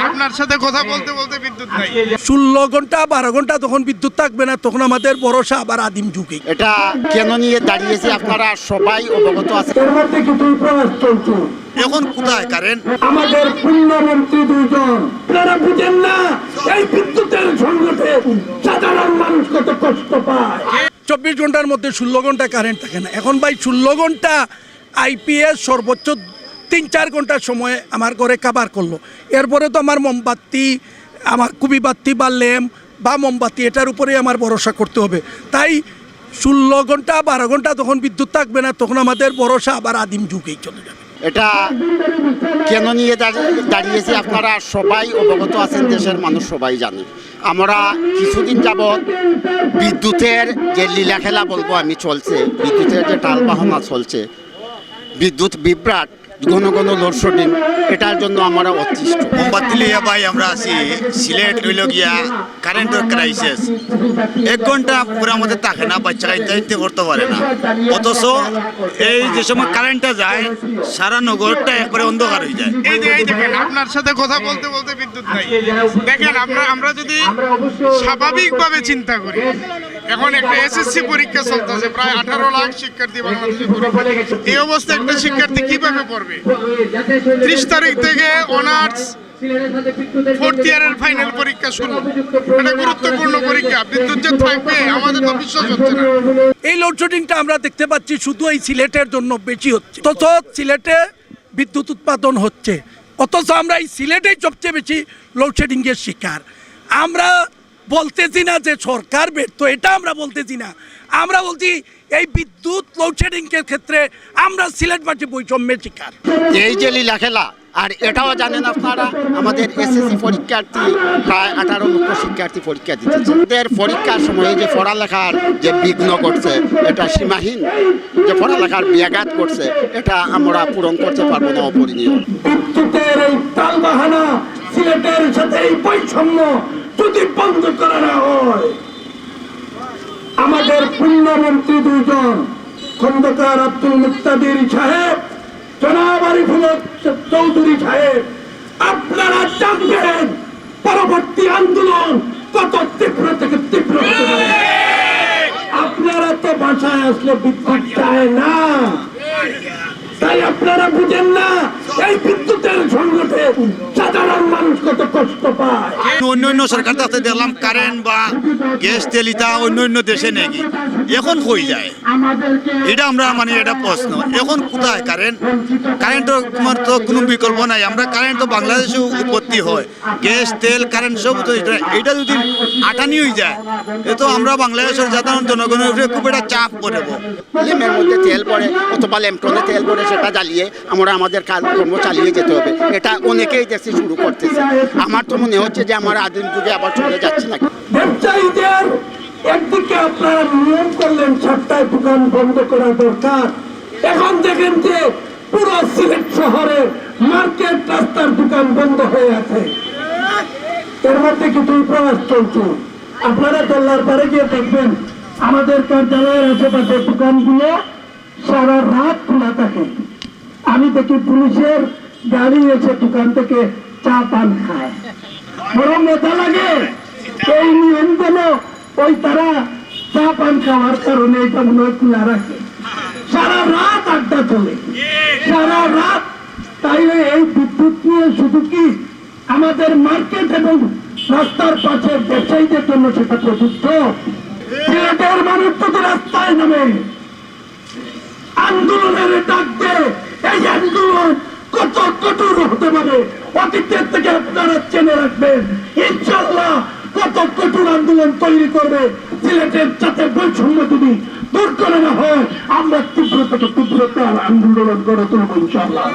আপনার সাথে কথা বলতে বলতে বিদ্যুৎ নাই। 16 ঘন্টা 12 ঘন্টা তখন বিদ্যুৎ থাকবে না, তখন আমাদের ভরসা আবার আদিম যুগে। এটা কেন নিয়ে দাঁড়িয়েছে আপনারা সবাই অবগত আছেন। এর মধ্যে কিছুই প্রয়াস চলছে। এখন কোথায় কারেন্ট? আমাদের পূর্ণমন্ত্রী দুইজন, আপনারা বুঝেন না এই বিদ্যুতের সংকটে সাধারণ মানুষ কত কষ্ট পায়। 24 ঘন্টার মধ্যে 16 ঘন্টা কারেন্ট থাকে না। এখন ভাই 16 ঘন্টা আইপিএস সর্বোচ্চ 3-4 ঘন্টার সময় আমার ঘরে কাবার করলো। এরপরে তো আমার মোমবাতি, আমার কুবি বাতি বা ল্যাম্প বা মোমবাতি, এটার উপরেই আমার ভরসা করতে হবে। তাই 16 ঘন্টা 12 ঘন্টা তখন বিদ্যুৎ থাকবে না, তখন আমাদের ভরসা আবার আদিম যুগেই চলে যাবে। এটা কেন নিয়ে দাঁড়িয়েছে আপনারা সবাই অবগত আছেন, দেশের মানুষ সবাই জানে। আমরা কিছুদিন যাবৎ বিদ্যুতের যে লীলা খেলা বলবো আমি চলছে, বিদ্যুতের যে টালবাহনা চলছে, বিদ্যুৎ বিভ্রাট, ঘন ঘন লোডশেডিং, এটার জন্য আমরা অতিষ্ঠ। মোমবাতি লিয়া ভাই আমরা আছি সিলেট হইল গিয়া কারেন্টের ক্রাইসিস। 1 ঘন্টা পুরো আমাদের থাকে না, বাচ্চারা ইত্যাদি করতে পারে না। অথচ এই যে সময় কারেন্টটা যায় সারা নগরটা একবারে অন্ধকার হয়ে যায়। এই যে দেখেন আপনার সাথে কথা বলতে বলতে বিদ্যুৎ নাই। দেখেন আমরা যদি স্বাভাবিকভাবে চিন্তা করি, এখন একটা এসএসসি পরীক্ষা চলতেছে, প্রায় 18 লাখ শিক্ষার্থী বাংলাদেশে পড়ে। এই অবস্থায় একটা শিক্ষার্থী কিভাবে পড়বে? 30 তারিখ থেকে অনার্স 4th ইয়ারের ফাইনাল পরীক্ষা শুরু। এটা গুরুত্বপূর্ণ পরীক্ষা, বিদ্যুৎ যে থাকবে আমাদের তো বিশ্বাস হচ্ছে না। এই লোডশেডিংটা আমরা দেখতে পাচ্ছি শুধু এই সিলেটের জন্য বেশি হচ্ছে। অথচ সিলেটে বিদ্যুৎ উৎপাদন হচ্ছে, অথচ আমরা এই সিলেটেই সবচেয়ে বেশি লোডশেডিংয়ের শিকার। আমরা বলতেছি না যে সরকার ব্যর্থ, এটা আমরা বলতেছি না। আমরা বলছি এই বিদ্যুৎ লোডশেডিংয়ের ক্ষেত্রে আমরা সিলেটবাসী বৈষম্যের শিকার। এই যে লীলা খেলা, আর এটাও জানেন আপনারা আমাদের এসএসসি পরীক্ষার্থী প্রায় 18 লক্ষ শিক্ষার্থী পরীক্ষা দিতেছে। এদের পরীক্ষার সময় যে পড়ালেখার যে বিঘ্ন করছে, এটা সীমাহীন যে পড়ালেখার ব্যাঘাত করছে, এটা আমরা পূরণ করতে পারবো না অপরিণীয়। বিদ্যুতের এই টালবাহানা, সিলেটের সাথে এই বৈষম্য যদি বন্ধ করা না হয়, আমাদের পূর্ণমন্ত্রী দুইজন, খন্দকার আব্দুল মুক্তাদির সাহেব, জনাব আরিফুল চৌধুরী সাহেব, আপনারা জানবেন পরবর্তী আন্দোলন কত তীব্র থেকে তীব্র হতে পারে। আপনারা তো বাসায় আসলে বিদ্যুৎ চায় না, তাই আপনারা বুঝেন না এই বিদ্যুতের সংকটে সাধারণ মানুষ কত কষ্ট পায়। অন্য সরকার কাছে দেখলাম কারেন্ট বা গ্যাস তেল ইতা অন্য দেশে নাকি এখন হয়ে যায়। এটা আমরা মানে এটা প্রশ্ন, এখন কোথায় কারেন্ট? কারেন্টের তোমার তো কোনো বিকল্প নাই। আমরা কারেন্ট তো বাংলাদেশে উৎপত্তি হয়, গ্যাস তেল কারেন্ট সব তো এটা যদি আটানি হয়ে যায়, এ তো আমরা বাংলাদেশের সাধারণ জনগণের উপরে খুব একটা চাপ পড়ব। ল্যাম্পের মধ্যে তেল পড়ে অথবা ল্যাম্পটনে তেল পড়ে, সেটা জ্বালিয়ে আমরা আমাদের কাজকর্ম চালিয়ে যেতে হবে। এটা অনেকেই দেখছি শুরু করতেছে। আমার তো মনে হচ্ছে যে আমরা আদিম যুগে আবার চলে যাচ্ছি নাকি। ব্যবসায়ীদের একদিকে আপনারা নিয়ম করলেন 7টায় দোকান বন্ধ করা দরকার, এখন দেখেন যে পুরো সিলেট শহরের মার্কেট রাস্তার দোকান বন্ধ হয়ে আছে। এর মধ্যে কিছুই প্রয়াস চলছে। আপনারা দোল্লার পারে গিয়ে দেখবেন আমাদের কার্যালয়ের আশেপাশের দোকানগুলো সারা রাত খোলা থাকে। আমি দেখি পুলিশের গাড়ি এসে দোকান থেকে চা পান খায়, বড় মজা লাগে। এই নিয়মগুলো ওই তারা চা পান খাওয়ার কারণে এটা মনে হয় খোলা রাখে, সারা রাত আড্ডা চলে, সারা রাত। তাইলে এই বিদ্যুৎ নিয়ে শুধু কি আমাদের মার্কেট এবং রাস্তার পাশের ব্যবসায়ীদের জন্য সেটা প্রযুক্ত? সিলেটের মানুষ যদি রাস্তায় নামে আন্দোলনের ডাক দেয়, এই আন্দোলন কত কঠোর হতে পারে অতীতের থেকে আপনারা জেনে রাখবেন। ইনশাআল্লাহ কত কঠোর আন্দোলন তৈরি করবে সিলেটের যাতে বৈষম্য যদি দূর করে না হয়, আমরা তীব্র থেকে তীব্রতার আন্দোলন গড়ে তুলব ইনশাআল্লাহ।